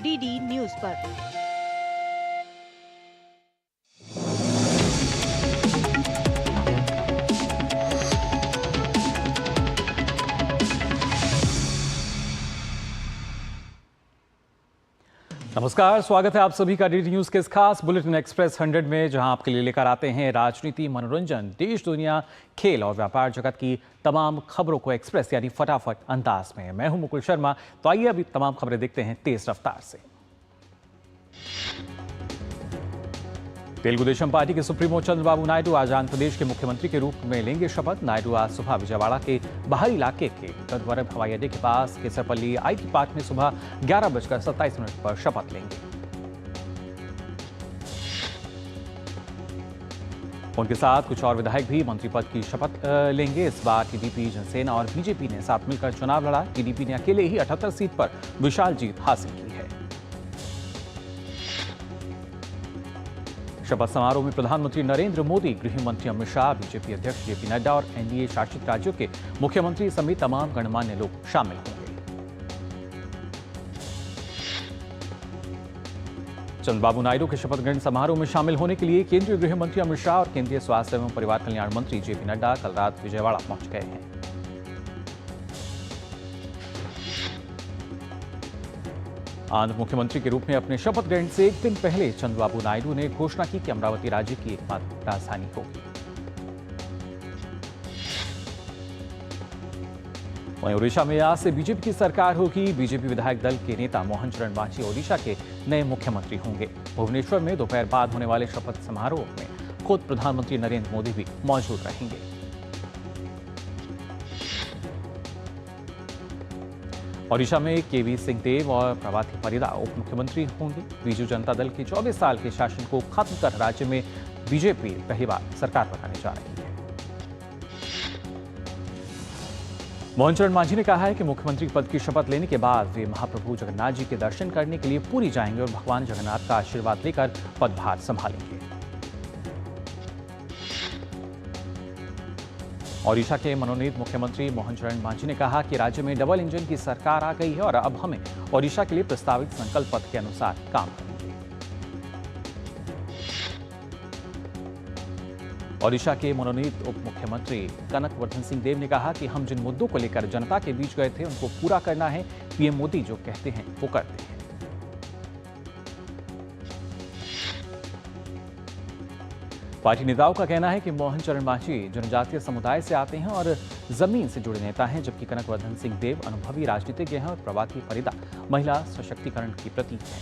DD news पर। नमस्कार, स्वागत है आप सभी का डीडी न्यूज के इस खास बुलेटिन एक्सप्रेस 100 में, जहां आपके लिए लेकर आते हैं राजनीति, मनोरंजन, देश दुनिया, खेल और व्यापार जगत की तमाम खबरों को एक्सप्रेस यानी फटाफट अंदाज में। मैं हूं मुकुल शर्मा। तो आइए अभी तमाम खबरें देखते हैं तेज रफ्तार से। तेलुगु देशम पार्टी के सुप्रीमो चंद्रबाबू नायडू आज आंध्र प्रदेश के मुख्यमंत्री के रूप में लेंगे शपथ। नायडू आज सुबह विजयवाड़ा के बाहरी इलाके के गद्वरब हवाई अड्डे के पास केसरपल्ली आईटी पार्क में सुबह 11:27 पर शपथ लेंगे। उनके साथ कुछ और विधायक भी मंत्री पद की शपथ लेंगे। इस बार टीडीपी, जनसेना और बीजेपी ने साथ मिलकर चुनाव लड़ा। टीडीपी ने अकेले ही 78 सीट पर विशाल जीत हासिल की है। शपथ समारोह में प्रधानमंत्री नरेंद्र मोदी, गृह मंत्री अमित शाह, बीजेपी अध्यक्ष जेपी नड्डा और एनडीए शासित राज्यों के मुख्यमंत्री समेत तमाम गणमान्य लोग शामिल होंगे। चंद्रबाबू नायडू के शपथ ग्रहण समारोह में शामिल होने के लिए केंद्रीय गृह मंत्री अमित शाह और केंद्रीय स्वास्थ्य एवं परिवार कल्याण मंत्री जेपी नड्डा कल रात विजयवाड़ा पहुंच गए हैं। आंध्र मुख्यमंत्री के रूप में अपने शपथ ग्रहण से एक दिन पहले चंद्रबाबू नायडू ने घोषणा की कि अमरावती राज्य की एकमात्र राजधानी होगी। वहीं ओडिशा में आज से बीजेपी की सरकार होगी। बीजेपी विधायक दल के नेता मोहन चरण मांझी ओडिशा के नए मुख्यमंत्री होंगे। भुवनेश्वर में दोपहर बाद होने वाले शपथ समारोह में खुद प्रधानमंत्री नरेंद्र मोदी भी मौजूद रहेंगे। ओडिशा में केवी सिंहदेव और प्रभाती परिदा उप मुख्यमंत्री होंगे। बीजू जनता दल के 24 साल के शासन को खत्म कर राज्य में बीजेपी पहली बार सरकार बनाने जा रही है। मोहन चरण मांझी ने कहा है कि मुख्यमंत्री पद की शपथ लेने के बाद वे महाप्रभु जगन्नाथ जी के दर्शन करने के लिए पुरी जाएंगे और भगवान जगन्नाथ का आशीर्वाद लेकर पदभार संभालेंगे। ओडिशा के मनोनीत मुख्यमंत्री मोहन चरण मांझी ने कहा कि राज्य में डबल इंजन की सरकार आ गई है और अब हमें ओडिशा के लिए प्रस्तावित संकल्प पत्र के अनुसार काम करेंगे। ओडिशा के मनोनीत उप मुख्यमंत्री कनकवर्धन सिंह देव ने कहा कि हम जिन मुद्दों को लेकर जनता के बीच गए थे उनको पूरा करना है। पीएम मोदी जो कहते हैं वो करते हैं। पार्टी नेताओं का कहना है कि मोहन चरण मांझी जनजातीय समुदाय से आते हैं और जमीन से जुड़े नेता हैं, जबकि कनकवर्धन सिंह देव अनुभवी राजनीतिज्ञ हैं और प्रभाती परिदा महिला सशक्तिकरण की प्रतीक हैं।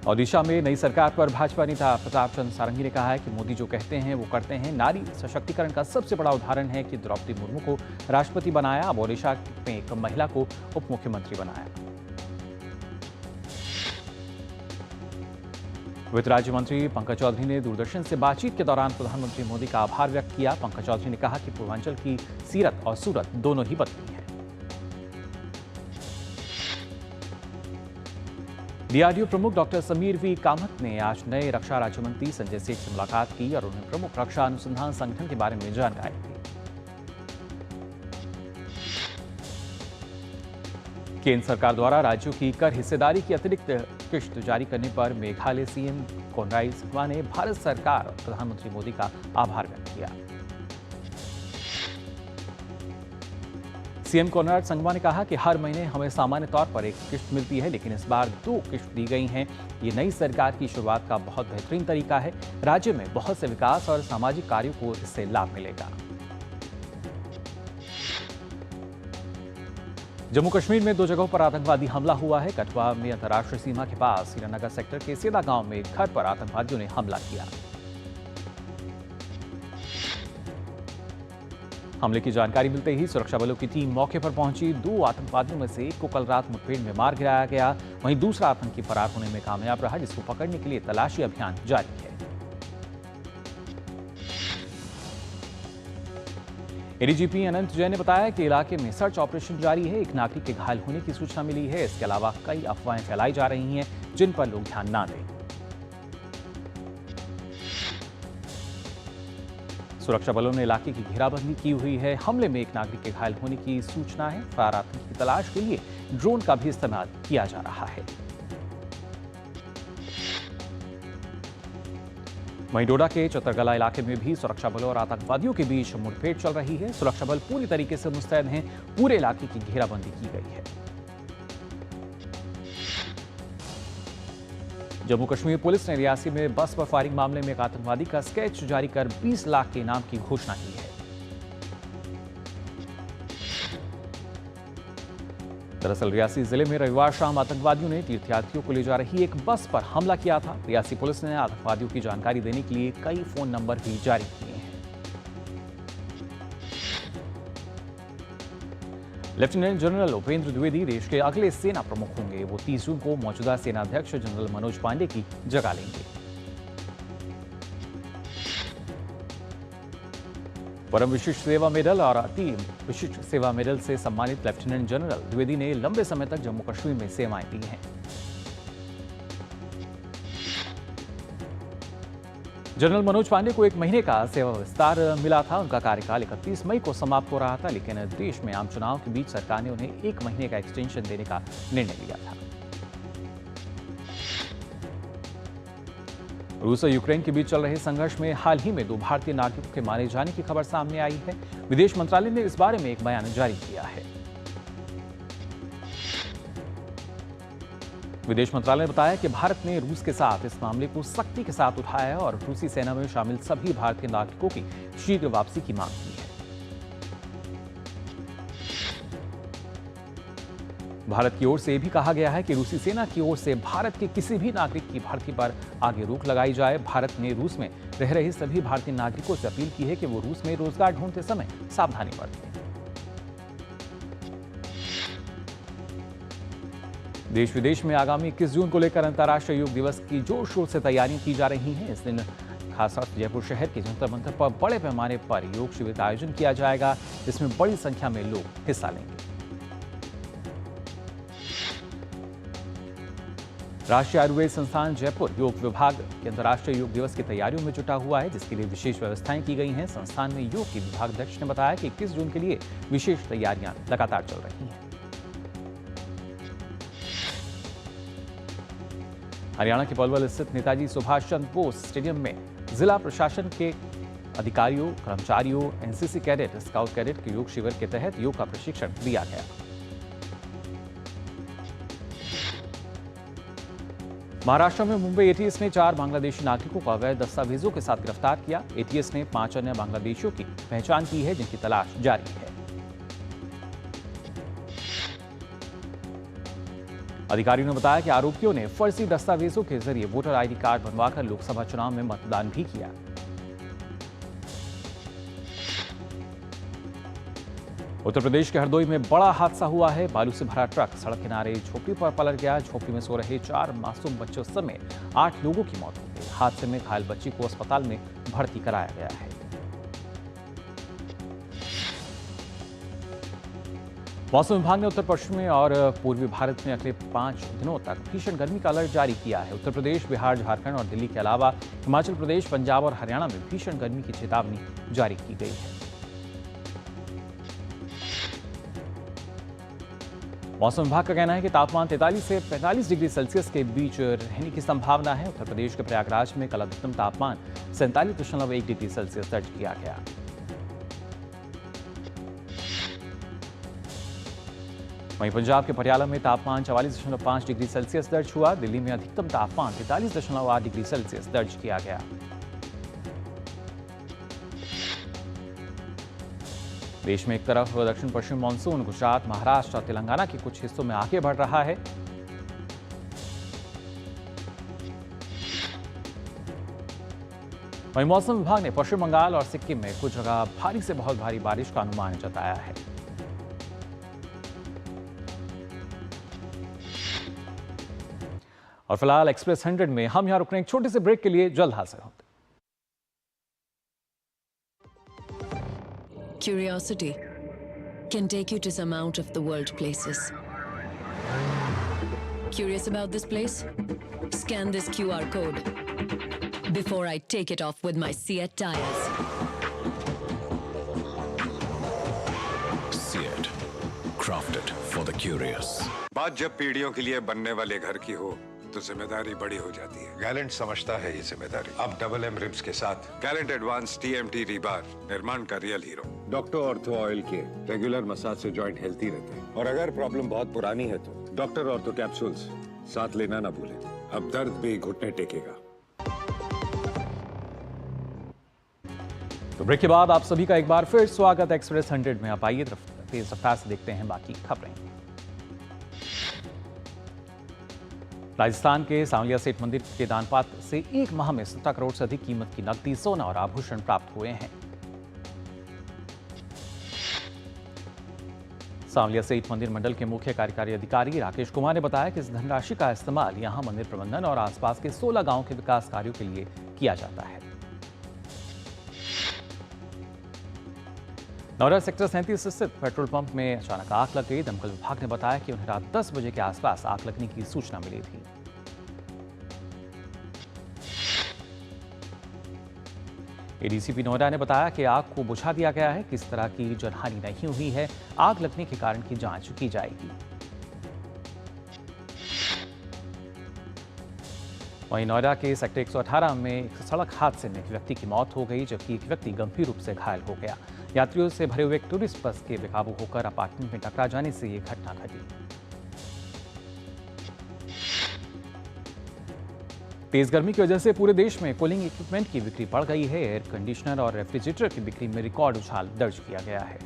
ओडिशा में नई सरकार पर भाजपा नेता प्रताप चंद्र सारंगी ने कहा है कि मोदी जो कहते हैं वो करते हैं। नारी सशक्तिकरण का सबसे बड़ा उदाहरण है कि द्रौपदी मुर्मू को राष्ट्रपति बनाया, अब ओडिशा में एक महिला को उप मुख्यमंत्री बनाया। वित्त राज्य मंत्री पंकज चौधरी ने दूरदर्शन से बातचीत के दौरान प्रधानमंत्री मोदी का आभार व्यक्त किया। पंकज चौधरी ने कहा कि पूर्वांचल की सीरत और सूरत दोनों ही बदली है। डीआरडीओ प्रमुख डॉक्टर समीर वी कामत ने आज नए रक्षा राज्य मंत्री संजय सेठ से मुलाकात की और उन्हें प्रमुख रक्षा अनुसंधान संगठन के बारे में जानकारी दी। केंद्र सरकार द्वारा राज्यों की कर हिस्सेदारी की अतिरिक्त किश्त जारी करने पर मेघालय सीएम कोनराड संगमा ने भारत सरकार और प्रधानमंत्री मोदी का आभार व्यक्त किया। सीएम कोनराड संगमा ने कहा कि हर महीने हमें सामान्य तौर पर एक किश्त मिलती है, लेकिन इस बार 2 किश्त दी गई हैं। ये नई सरकार की शुरुआत का बहुत बेहतरीन तरीका है। राज्य में बहुत से विकास और सामाजिक कार्यों को इससे लाभ मिलेगा। जम्मू कश्मीर में 2 जगहों पर आतंकवादी हमला हुआ है। कठुआ में अंतर्राष्ट्रीय सीमा के पास हीरानगर सेक्टर के सेदा गांव में एक घर पर आतंकवादियों ने हमला किया। हमले की जानकारी मिलते ही सुरक्षा बलों की टीम मौके पर पहुंची। 2 आतंकवादियों में से एक को कल रात मुठभेड़ में मार गिराया गया। वहीं दूसरा आतंकी फरार होने में कामयाब रहा, जिसको पकड़ने के लिए तलाशी अभियान जारी है। एडीजीपी अनंत जैन ने बताया कि इलाके में सर्च ऑपरेशन जारी है। एक नागरिक के घायल होने की सूचना मिली है। इसके अलावा कई अफवाहें फैलाई जा रही हैं, जिन पर लोग ध्यान ना दें। सुरक्षा बलों ने इलाके की घेराबंदी की हुई है। हमले में एक नागरिक के घायल होने की सूचना है। फरार आतंकी की तलाश के लिए ड्रोन का भी इस्तेमाल किया जा रहा है। वहीं डोडा के चतरगला इलाके में भी सुरक्षा बलों और आतंकवादियों के बीच मुठभेड़ चल रही है। सुरक्षा बल पूरी तरीके से मुस्तैद हैं। पूरे इलाके की घेराबंदी की गई है। जम्मू कश्मीर पुलिस ने रियासी में बस पर फायरिंग मामले में एक आतंकवादी का स्केच जारी कर 20 लाख के इनाम की घोषणा की है। दरअसल रियासी जिले में रविवार शाम आतंकवादियों ने तीर्थयात्रियों को ले जा रही एक बस पर हमला किया था। रियासी पुलिस ने आतंकवादियों की जानकारी देने के लिए कई फोन नंबर भी जारी किए हैं। लेफ्टिनेंट जनरल उपेंद्र द्विवेदी देश के अगले सेना प्रमुख होंगे। वो 30 जून को मौजूदा सेनाध्यक्ष जनरल मनोज पांडे की जगह लेंगे। परम विशिष्ट सेवा मेडल और अति विशिष्ट सेवा मेडल से सम्मानित लेफ्टिनेंट जनरल द्विवेदी ने लंबे समय तक जम्मू कश्मीर में सेवाएं दी हैं। जनरल मनोज पांडे को 1 महीने का सेवा विस्तार मिला था। उनका कार्यकाल 31 मई को समाप्त हो रहा था, लेकिन देश में आम चुनाव के बीच सरकार ने उन्हें 1 महीने का एक्सटेंशन देने का निर्णय लिया था। रूस और यूक्रेन के बीच चल रहे संघर्ष में हाल ही में 2 भारतीय नागरिकों के मारे जाने की खबर सामने आई है। विदेश मंत्रालय ने इस बारे में एक बयान जारी किया है। विदेश मंत्रालय ने बताया कि भारत ने रूस के साथ इस मामले को सख्ती के साथ उठाया है और रूसी सेना में शामिल सभी भारतीय नागरिकों की शीघ्र वापसी की मांग की है। भारत की ओर से भी कहा गया है कि रूसी सेना की ओर से भारत के किसी भी नागरिक की भर्ती पर आगे रोक लगाई जाए। भारत ने रूस में रह रहे सभी भारतीय नागरिकों से अपील की है कि वो रूस में रोजगार ढूंढते समय सावधानी बरतें। देश विदेश में आगामी 21 जून को लेकर अंतर्राष्ट्रीय योग दिवस की जोर शोर से तैयारियां की जा रही हैं। इस दिन खासतौर से जयपुर शहर के जंतर मंतर पर बड़े पैमाने पर योग शिविर का आयोजन किया जाएगा, जिसमें बड़ी संख्या में लोग हिस्सा लेंगे। राष्ट्रीय आयुर्वेद संस्थान जयपुर योग विभाग के अंतर्राष्ट्रीय योग दिवस की तैयारियों में जुटा हुआ है, जिसके लिए विशेष व्यवस्थाएं की गई हैं। संस्थान में योग के विभागाध्यक्ष ने बताया कि 21 जून के लिए विशेष तैयारियां लगातार चल रही हैं। हरियाणा के पलवल स्थित नेताजी सुभाष चंद्र बोस स्टेडियम में जिला प्रशासन के अधिकारियों, कर्मचारियों, एनसीसी कैडेट, स्काउट कैडेट के योग शिविर के तहत योग का प्रशिक्षण दिया गया। महाराष्ट्र में मुंबई एटीएस ने 4 बांग्लादेशी नागरिकों को अवैध दस्तावेजों के साथ गिरफ्तार किया। एटीएस ने 5 अन्य बांग्लादेशियों की पहचान की है, जिनकी तलाश जारी है। अधिकारियों ने बताया कि आरोपियों ने फर्जी दस्तावेजों के जरिए वोटर आईडी कार्ड बनवाकर लोकसभा चुनाव में मतदान भी किया। उत्तर प्रदेश के हरदोई में बड़ा हादसा हुआ है। बालू से भरा ट्रक सड़क किनारे झोपड़ी पर पलट गया। झोपड़ी में सो रहे 4 मासूम बच्चों समेत 8 लोगों की मौत हो गई। हादसे में घायल बच्ची को अस्पताल में भर्ती कराया गया है। मौसम विभाग ने उत्तर पश्चिमी और पूर्वी भारत में अगले 5 दिनों तक भीषण गर्मी का अलर्ट जारी किया है। उत्तर प्रदेश, बिहार, झारखंड और दिल्ली के अलावा हिमाचल प्रदेश, पंजाब और हरियाणा में भीषण गर्मी की चेतावनी जारी की गई है। मौसम विभाग का कहना है कि तापमान 43 से 45 डिग्री सेल्सियस के बीच रहने की संभावना है। उत्तर प्रदेश के प्रयागराज में कल अधिकतम तापमान 47.1 डिग्री सेल्सियस दर्ज किया गया। वहीं पंजाब के पटियाला में तापमान 44.5 डिग्री सेल्सियस दर्ज हुआ। दिल्ली में अधिकतम तापमान 43.8 डिग्री सेल्सियस दर्ज किया गया। देश में एक तरफ दक्षिण पश्चिम मानसून गुजरात, महाराष्ट्र और तेलंगाना के कुछ हिस्सों में आगे बढ़ रहा है। वहीं मौसम विभाग ने पश्चिम बंगाल और सिक्किम में कुछ जगह भारी से बहुत भारी बारिश का अनुमान जताया है। और फिलहाल एक्सप्रेस 100 में हम यहां रुक रहे हैं एक छोटे से ब्रेक के लिए, जल्द हाजिर होंगे। Curiosity can take you to some out of the world places. Curious about this place? Scan this QR code before I take it off with my Seat tires. crafted for the curious. बात जब पीढ़ियों के लिए बनने वाले घर की हो तो जिम्मेदारी बड़ी हो जाती है। गैलेंट समझता है ये जिम्मेदारी। अब डबल एम रिब्स के साथ गैलेंट एडवांस TMT रीबार, निर्माण का real hero. Doctor ortho oil के रेगुलर मसाज से जॉइंट हेल्थी रहते हैं। और अगर प्रॉब्लम बहुत पुरानी है तो डॉक्टर ऑर्थो कैप्सूल्स साथ लेना ना भूलें। अब दर्द भी घुटने टेकेगा। तो ब्रेक के बाद आप सभी का एक बार फिर स्वागत एक्सप्रेस 100 में। आप आइए तेज रफ्तार से देखते हैं बाकी खबरें। राजस्थान के सांवलिया सेठ मंदिर के दानपात्र से एक माह में 17 करोड़ से अधिक कीमत की नकदी, सोना और आभूषण प्राप्त हुए हैं। सांवलिया सेठ मंदिर मंडल के मुख्य कार्यकारी अधिकारी राकेश कुमार ने बताया कि इस धनराशि का इस्तेमाल यहां मंदिर प्रबंधन और आसपास के 16 गांवों के विकास कार्यों के लिए किया जाता है। नोएडा सेक्टर 37 स्थित पेट्रोल पंप में अचानक आग लग गई। दमकल विभाग ने बताया कि उन्हें रात 10 बजे के आसपास आग लगने की सूचना मिली थी। एडीसीपी नोएडा ने बताया कि आग को बुझा दिया गया है। किस तरह की जनहानि नहीं हुई है, आग लगने के कारण की जांच की जाएगी। वहीं नोएडा के सेक्टर 118 में एक सड़क हादसे में एक व्यक्ति की मौत हो गई, जबकि एक व्यक्ति गंभीर रूप से घायल हो गया। यात्रियों से भरे हुए एक टूरिस्ट बस के बेकाबू होकर अपार्टमेंट में टकरा जाने से यह घटना घटी। तेज गर्मी की वजह से पूरे देश में कूलिंग इक्विपमेंट की बिक्री बढ़ गई है। एयर कंडीशनर और रेफ्रिजरेटर की बिक्री में रिकॉर्ड उछाल दर्ज किया गया है।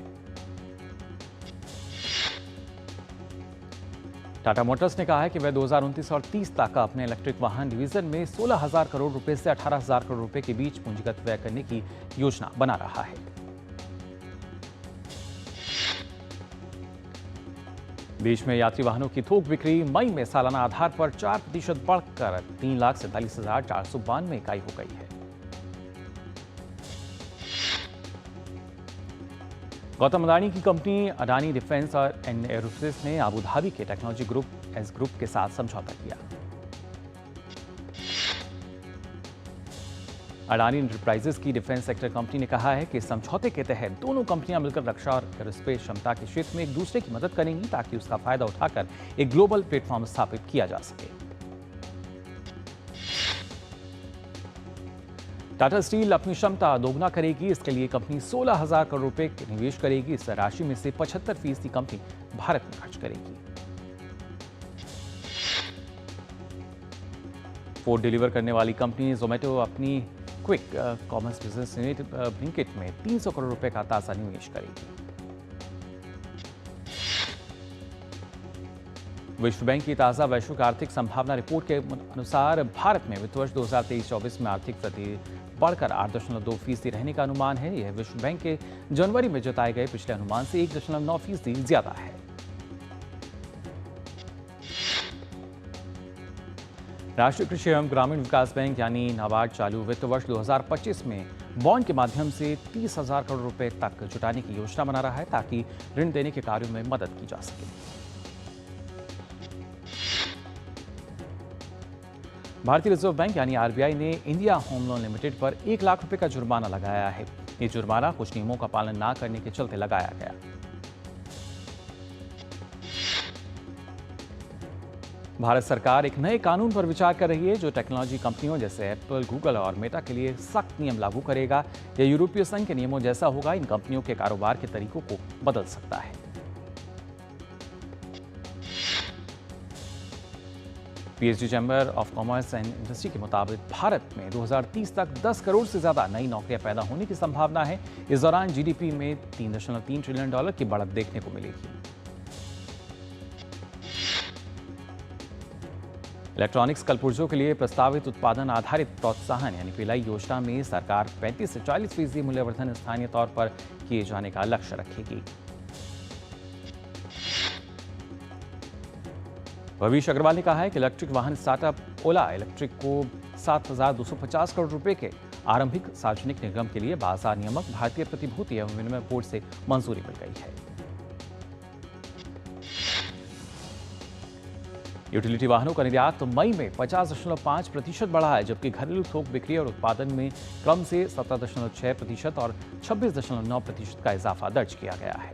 टाटा मोटर्स ने कहा है कि वह 2029 और 30 तक अपने इलेक्ट्रिक वाहन डिवीजन में 16,000 करोड़ रुपए से 18,000 करोड़ रुपए के बीच पूंजीगत व्यय करने की योजना बना रहा है। देश में यात्री वाहनों की थोक बिक्री मई में सालाना आधार पर 4% बढ़कर 3,47,492 इकाई हो गई है। गौतम अडानी की कंपनी अडानी डिफेंस और एरोस्पेस ने अबू धाबी के टेक्नोलॉजी ग्रुप एस ग्रुप के साथ समझौता किया। अडानी इंटरप्राइजेस की डिफेंस सेक्टर कंपनी ने कहा है कि इस समझौते के तहत दोनों कंपनियां मिलकर रक्षा और एरोस्पेस क्षमता के क्षेत्र में एक दूसरे की मदद करेंगी, ताकि उसका फायदा उठाकर एक ग्लोबल प्लेटफॉर्म स्थापित किया जा सके। टाटा स्टील अपनी क्षमता दोगुना करेगी। इसके लिए कंपनी 16,000 करोड़ रुपए के निवेश करेगी। इस राशि में से 75% कंपनी भारत में खर्च करेगी। फूड डिलीवर करने वाली कंपनी जोमेटो अपनी quick commerce business unit Blinkit में 300 करोड़ रुपए का ताजा निवेश करेगी। विश्व बैंक की ताजा वैश्विक आर्थिक संभावना रिपोर्ट के अनुसार भारत में वित्त वर्ष 2023-24 में आर्थिक वृद्धि बढ़कर 8.2% रहने का अनुमान है। यह विश्व बैंक के जनवरी में जताए गए पिछले अनुमान से 1.9% ज्यादा है। राष्ट्रीय कृषि एवं ग्रामीण विकास बैंक यानी नाबार्ड चालू वित्त वर्ष 2025 में बॉन्ड के माध्यम से 30,000 करोड़ रुपए तक जुटाने की योजना बना रहा है, ताकि ऋण देने के कार्यों में मदद की जा सके। भारतीय रिजर्व बैंक यानी आरबीआई ने इंडिया होम लोन लिमिटेड पर 1 लाख रुपए का जुर्माना लगाया है। ये जुर्माना कुछ नियमों का पालन न करने के चलते लगाया गया। भारत सरकार एक नए कानून पर विचार कर रही है, जो टेक्नोलॉजी कंपनियों जैसे एप्पल, गूगल और मेटा के लिए सख्त नियम लागू करेगा। यह यूरोपीय संघ के नियमों जैसा होगा। इन कंपनियों के कारोबार के तरीकों को बदल सकता है। PhD chamber of commerce and industry के मुताबिक भारत में 2030 तक 10 करोड़ से ज्यादा नई नौकरियां पैदा होने की संभावना है। इस दौरान जीडीपी में $3.3 ट्रिलियन की बढ़त देखने को मिलेगी। इलेक्ट्रॉनिक्स कलपुर्जों के लिए प्रस्तावित उत्पादन आधारित प्रोत्साहन यानी पिलाई योजना में सरकार 35 से 40% मूल्यवर्धन स्थानीय तौर पर किए जाने का लक्ष्य रखेगी। भविष अग्रवाल ने कहा है कि इलेक्ट्रिक वाहन स्टार्टअप ओला इलेक्ट्रिक को 7,250 करोड़ रुपए के आरंभिक सार्वजनिक निगम के लिए बाजार नियामक भारतीय प्रतिभूति एवं विनिमय बोर्ड से मंजूरी मिल गई है। यूटिलिटी वाहनों का निर्यात तो मई में 50.5% बढ़ा है, जबकि घरेलू थोक बिक्री और उत्पादन में क्रम से 17.6% और 26.9% का इजाफा दर्ज किया गया है।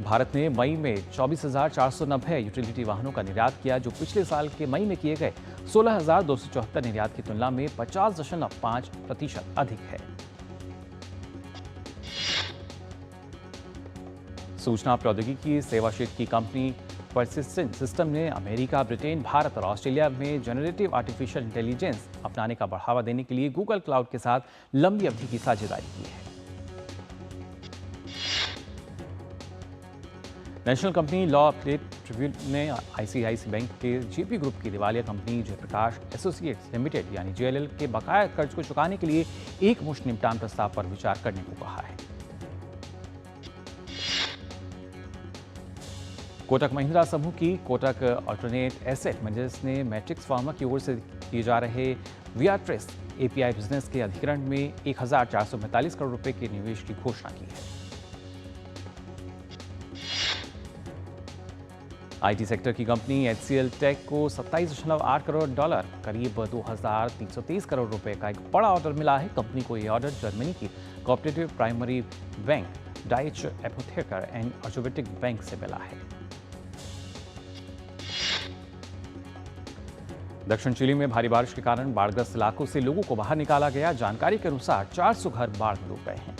भारत ने मई में 24,490 यूटिलिटी वाहनों का निर्यात किया, जो पिछले साल के मई में किए गए 16,274 निर्यात की तुलना में 50.5% अधिक है। सूचना प्रौद्योगिकी सेवा क्षेत्र की कंपनी परसिस्टेंट सिस्टम ने अमेरिका, ब्रिटेन, भारत और ऑस्ट्रेलिया में जनरेटिव आर्टिफिशियल इंटेलिजेंस अपनाने का बढ़ावा देने के लिए गूगल क्लाउड के साथ लंबी अवधि की साझेदारी की है। National company law update tribunal ने आईसीआईसी बैंक के जेपी ग्रुप की दिवालिया कंपनी जयप्रकाश एसोसिएट्स लिमिटेड यानी जेएलएल के बकाया कर्ज को चुकाने के लिए एकमुश्त निपटान प्रस्ताव पर विचार करने को कहा है। कोटक महिंद्रा समूह की कोटक अल्टरनेट एसेट मैनेजर्स ने मैट्रिक्स फार्मा की ओर से किए जा रहे वियाट्रेस एपीआई बिजनेस के अधिग्रहण में 1,445 करोड़ रुपए के निवेश की घोषणा की है। आईटी सेक्टर की कंपनी एचसीएल टेक को $27.8 करोड़ करीब 2,323 करोड़ रुपए का एक बड़ा ऑर्डर मिला है। कंपनी को यह ऑर्डर जर्मनी की cooperative primary bank Deutsche Apotheker and अर्जुवेटिक बैंक से मिला है। दक्षिण चिली में भारी बारिश के कारण बाढ़ग्रस्त इलाकों से लोगों को बाहर निकाला गया। जानकारी के अनुसार 400 घर बाढ़ में डूब गए हैं।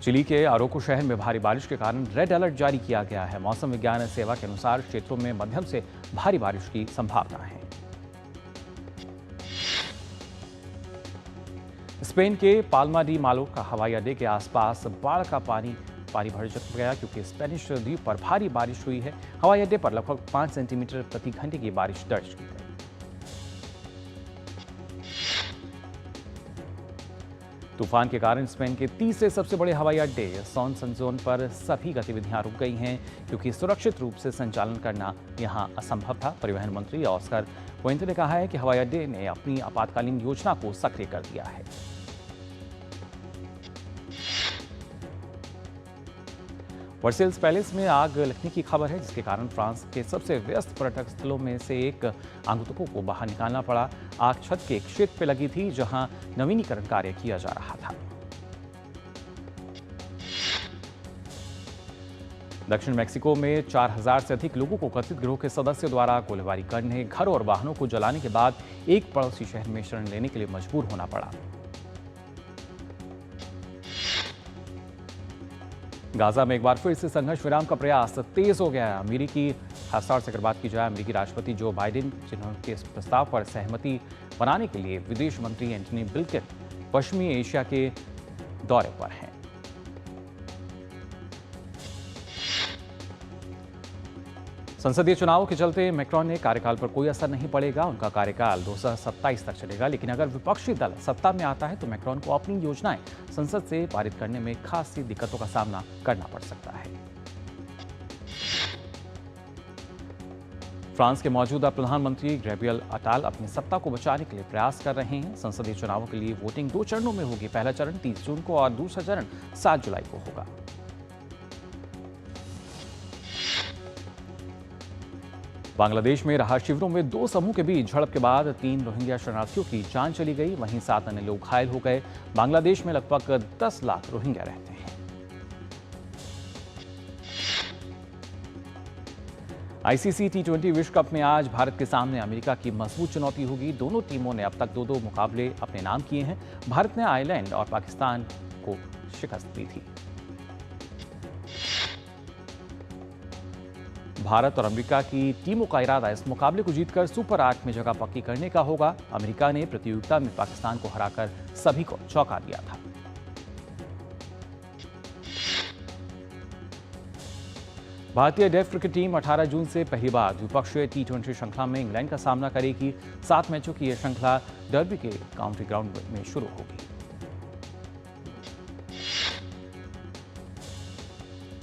चिली के अरोको शहर में भारी बारिश के कारण रेड अलर्ट जारी किया गया है। मौसम विज्ञान सेवा के अनुसार क्षेत्रों में मध्यम से भारी बारिश की संभावना है। स्पेन के पाल्मा डी मालोर्का हवाई अड्डे के आसपास बाढ़ का पानी भर गया क्योंकि स्पेनिश द्वीप पर भारी बारिश हुई है। हवाई अड्डे पर लगभग 5 सेंटीमीटर प्रति घंटे की बारिश दर्ज की गई। तूफान के कारण स्पेन के तीसरे सबसे बड़े हवाई अड्डे सॉन पर सभी गतिविधियां रुक गई हैं क्योंकि सुरक्षित रूप से संचालन करना यहां असंभव था। परिवहन मंत्री ऑस्कर पुएंते ने कहा है कि हवाई अड्डे ने अपनी आपातकालीन योजना को सक्रिय कर दिया है। वर्सेल्स पैलेस में आग लगने की खबर है, जिसके कारण फ्रांस के सबसे व्यस्त पर्यटक स्थलों में से एक आगंतुकों को बाहर निकालना पड़ा। आग छत के एक क्षेत्र पर लगी थी जहां नवीनीकरण कार्य किया जा रहा था। दक्षिण मैक्सिको में 4,000 से अधिक लोगों को कथित गिरोह के सदस्यों द्वारा गोलीबारी करने, घर और वाहनों को जलाने के बाद एक पड़ोसी शहर में शरण लेने के लिए मजबूर होना पड़ा। गाजा में एक बार फिर से संघर्ष विराम का प्रयास तेज हो गया है। अमेरिकी खासतौर से अगर बात की जाए, अमेरिकी राष्ट्रपति जो बाइडेन जिन्होंने इस प्रस्ताव पर सहमति बनाने के लिए विदेश मंत्री एंटनी ब्लिंकन पश्चिमी एशिया के दौरे पर हैं। संसदीय चुनावों के चलते मैक्रोन ने कार्यकाल पर कोई असर नहीं पड़ेगा। उनका कार्यकाल 2027 तक चलेगा, लेकिन अगर विपक्षी दल सत्ता में आता है तो मैक्रोन को अपनी योजनाएं संसद से पारित करने में खासी दिक्कतों का सामना करना पड़ सकता है। फ्रांस के मौजूदा प्रधानमंत्री गैब्रियल अटाल अपनी सत्ता को बचाने के लिए प्रयास कर रहे हैं। संसदीय चुनावों के लिए वोटिंग 2 चरणों में होगी। पहला चरण 30 जून को और दूसरा चरण 7 जुलाई को होगा। बांग्लादेश में रहा शिविरों में 2 समूह के बीच झड़प के बाद 3 रोहिंग्या शरणार्थियों की जान चली गई, वहीं 7 अन्य लोग घायल हो गए। बांग्लादेश में लगभग 10 लाख रोहिंग्या रहते हैं। आईसीसी T20 विश्व कप में आज भारत के सामने अमेरिका की मजबूत चुनौती होगी। दोनों टीमों ने अब तक 2-2 मुकाबले अपने नाम किए हैं। भारत ने आयरलैंड और पाकिस्तान को शिकस्त दी थी। भारत और अमेरिका की टीमों का इरादा इस मुकाबले को जीतकर सुपर 8 में जगह पक्की करने का होगा। अमेरिका ने प्रतियोगिता में पाकिस्तान को हराकर सभी को चौंका दिया था। भारतीय टेस्ट क्रिकेट टीम 18 जून से पहली बार द्विपक्षीय T20 श्रृंखला में इंग्लैंड का सामना करेगी। 7 मैचों की यह श्रृंखला डर्बी के काउंटी ग्राउंड में शुरू होगी।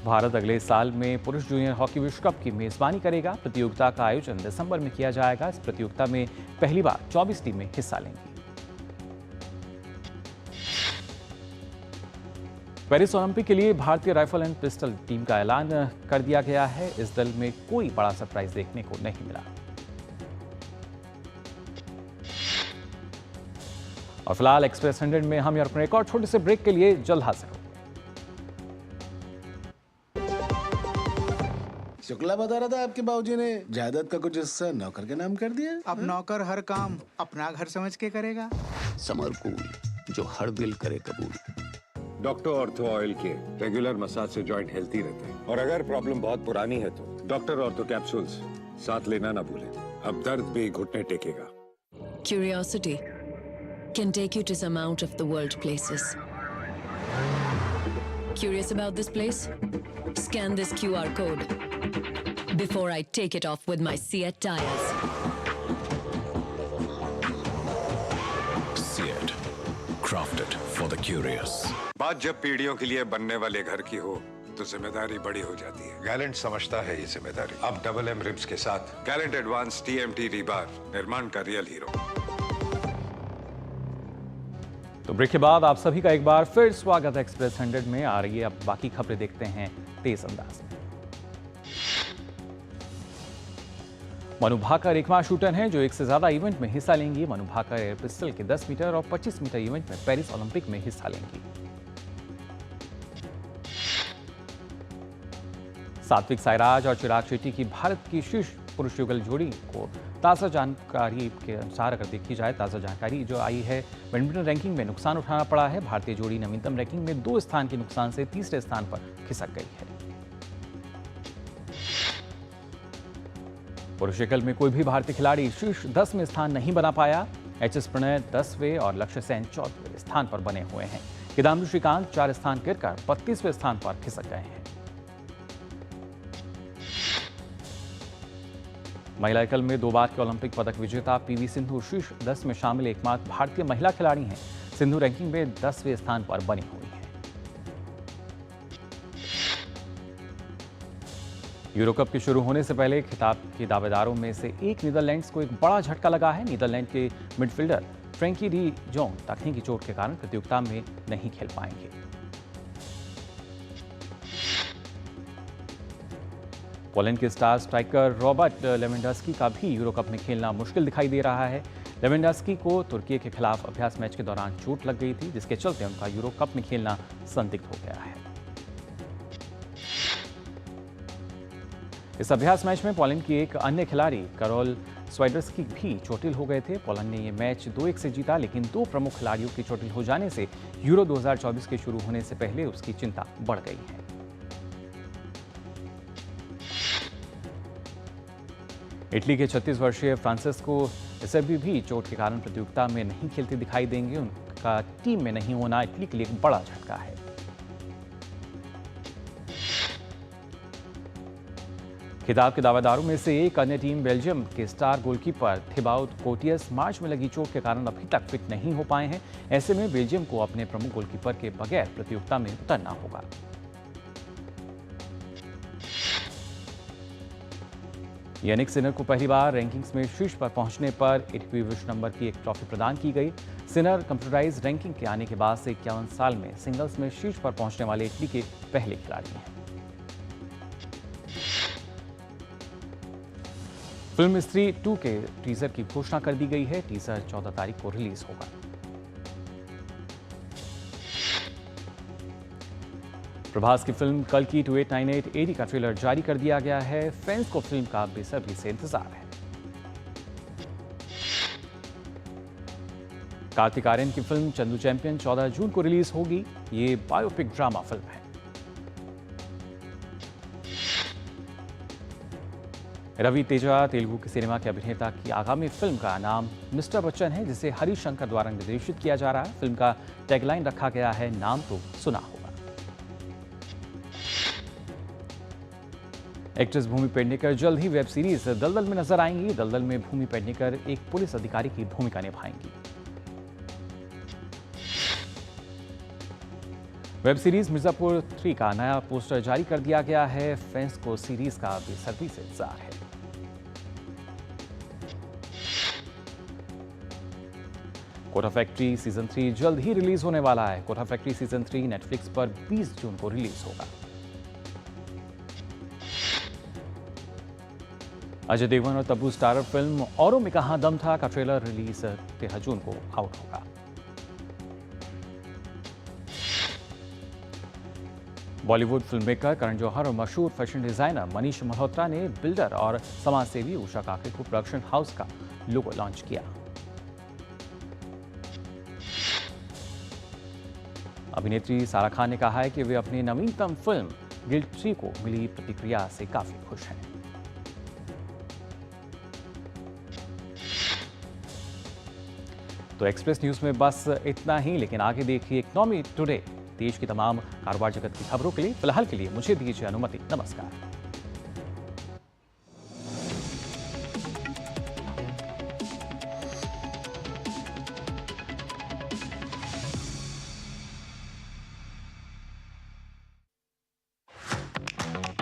भारत अगले साल में पुरुष जूनियर हॉकी विश्व कप की मेजबानी करेगा। प्रतियोगिता का आयोजन दिसंबर में किया जाएगा। इस प्रतियोगिता में पहली बार 24 टीमें हिस्सा लेंगी। पेरिस ओलंपिक के लिए भारतीय राइफल एंड पिस्टल टीम का ऐलान कर दिया गया है। इस दल में कोई बड़ा सरप्राइज देखने को नहीं मिला। और फिलहाल एक्सप्रेस 100 में हम अपने एक और छोटे से ब्रेक के लिए जल्द हाजिर होंगे। शुक्ला बता रहा था आपके बाबूजी ने जायदाद का कुछ हिस्सा नौकर के नाम कर दिया। अब नौकर हर काम अपना घर समझ के करेगा। समरकूल, जो हर दिल करे कबूल। डॉक्टर ऑर्थो ऑयल के रेगुलर मसाज से जॉइंट हेल्थी रहते हैं। और अगर प्रॉब्लम बहुत पुरानी है तो डॉक्टर ऑर्थो कैप्सूल्स साथ लेना ना भूलें। अब दर्द भी घुटने टेकेगा। Curiosity can take you to some out of the world places. Curious about this place? Scan this QR code before I take it off with my Seat tires. Seat, crafted for the curious. बात जब पीढ़ियों के लिए बनने वाले घर की हो तो जिम्मेदारी बड़ी हो जाती है। गैलेंट समझता है ये जिम्मेदारी। अब डबल एम रिब्स के साथ गैलेंट एडवांस TMT रीबार, निर्माण का रियल हीरो। तो ब्रेक के बाद आप सभी का एक बार फिर स्वागत है एक्सप्रेस 100 में। आ रही है अब बाकी खबरें देखते हैं तेज अंदाज में। मनु भाकर एकमात्र शूटर हैं जो एक से ज्यादा इवेंट में हिस्सा लेंगी। मनु भाकर एयर पिस्टल के 10 मीटर और 25 मीटर इवेंट में पेरिस ओलंपिक में हिस्सा लेंगी। सात्विक साईराज और चिराग शेट्टी की भारत की शीर्ष पुरुष युगल जोड़ी को ताज़ा जानकारी के अनुसार अगर देखी जाए, ताज़ा जानकारी जो आई है, बैडमिंटन रैंकिंग में नुकसान उठाना पड़ा है। भारतीय जोड़ी नवीनतम रैंकिंग में 2 स्थान के नुकसान से तीसरे स्थान पर खिसक गई है। पुरुष एकल में कोई भी भारतीय खिलाड़ी शीर्ष 10 में स्थान नहीं बना पाया। HS प्रणय 10वें और लक्ष्य सेन 14वें स्थान पर बने हुए हैं। किदाम्बी श्रीकांत 4 स्थान गिरकर 32वें स्थान पर खिसक गए हैं। महिला एकल में 2 बार के ओलंपिक पदक विजेता PV सिंधु शीर्ष 10 में शामिल एकमात्र भारतीय महिला खिलाड़ी हैं। सिंधु रैंकिंग में 10वें स्थान पर बनी हुई है। यूरो कप के शुरू होने से पहले खिताब के दावेदारों में से एक नीदरलैंड्स को एक बड़ा झटका लगा है। नीदरलैंड के मिडफील्डर फ्रैंकी डी जोंग तकनीकी चोट के कारण प्रतियोगिता में नहीं खेल पाएंगे। पोलैंड के स्टार स्ट्राइकर रॉबर्ट लेवेंडस्की का भी यूरो कप में खेलना मुश्किल दिखाई दे रहा है। लेवेंडस्की को तुर्की के खिलाफ अभ्यास मैच के दौरान चोट लग गई थी, जिसके चलते उनका यूरो कप में खेलना संदिग्ध हो गया है। इस अभ्यास मैच में पोलैंड की एक अन्य खिलाड़ी कारोल स्वाइडर्स्की भी चोटिल हो गए थे। पोलैंड ने यह मैच 2-1 से जीता, लेकिन 2 प्रमुख खिलाड़ियों के चोटिल हो जाने से यूरो 2024 के शुरू होने से पहले उसकी चिंता बढ़ गई है। इटली के 36 वर्षीय फ्रांसिस्को एसेबी भी चोट के कारण प्रतियोगिता में नहीं खेलते दिखाई देंगे। उनका टीम में नहीं होना इटली के लिए एक बड़ा झटका है। खिताब के दावेदारों में से एक अन्य टीम बेल्जियम के स्टार गोलकीपर थिबाउट कोर्टियस मार्च में लगी चोट के कारण अभी तक फिट नहीं हो पाए हैं। ऐसे में बेल्जियम को अपने प्रमुख गोलकीपर के बगैर प्रतियोगिता में उतरना होगा। यानिक सिनर को पहली बार रैंकिंग्स में शीर्ष पर पहुंचने पर 21 विश्व नंबर की एक ट्रॉफी प्रदान की गई। सिनर कंप्यूटराइज रैंकिंग के आने के बाद से 51 साल में सिंगल्स में शीर्ष पर पहुंचने वाले इटली के पहले खिलाड़ी हैं। फिल्म स्त्री 2 के टीजर की घोषणा कर दी गई है। टीजर 14 तारीख को रिलीज होगा। प्रभास की फिल्म कल की 2898 AD का ट्रेलर जारी कर दिया गया है। फैंस को फिल्म का बेसब्री से इंतजार है। कार्तिक आर्यन की फिल्म चंदू चैंपियन 14 जून को रिलीज होगी। ये बायोपिक ड्रामा फिल्म है। रवि तेजा तेलुगु के सिनेमा के अभिनेता की आगामी फिल्म का नाम मिस्टर बच्चन है, जिसे हरीश शंकर द्वारा निर्देशित किया जा रहा है। फिल्म का टैगलाइन रखा गया है, नाम तो सुना होगा। एक्ट्रेस भूमि पेडनेकर जल्द ही वेब सीरीज दलदल में नजर आएंगी। दलदल में भूमि पेडनेकर एक पुलिस अधिकारी की भूमिका निभाएंगी। वेब सीरीज मिर्जापुर 3 का नया पोस्टर जारी कर दिया गया है। फैंस को सीरीज का बेसब्री से इंतजार है। कोठा फैक्ट्री सीजन 3 जल्द ही रिलीज होने वाला है। कोठा फैक्ट्री सीजन 3 नेटफ्लिक्स पर 20 जून को रिलीज होगा। अजय देवगन और तब्बू स्टारर फिल्म औरों में कहां दम था का ट्रेलर रिलीज 13 जून को आउट होगा। बॉलीवुड फिल्म मेकर करण जौहर और मशहूर फैशन डिजाइनर मनीष मल्होत्रा ने बिल्डर और समाजसेवी उषा काकरे को प्रोडक्शन हाउस का लोगो लॉन्च किया। अभिनेत्री सारा खान ने कहा है कि वे अपनी नवीनतम फिल्म गिल्ट 3 को मिली प्रतिक्रिया से काफी खुश हैं। तो एक्सप्रेस न्यूज में बस इतना ही, लेकिन आगे देखिए इकोनॉमी टुडे। देश की तमाम कारोबार जगत की खबरों के लिए फिलहाल के लिए मुझे दीजिए अनुमति। नमस्कार।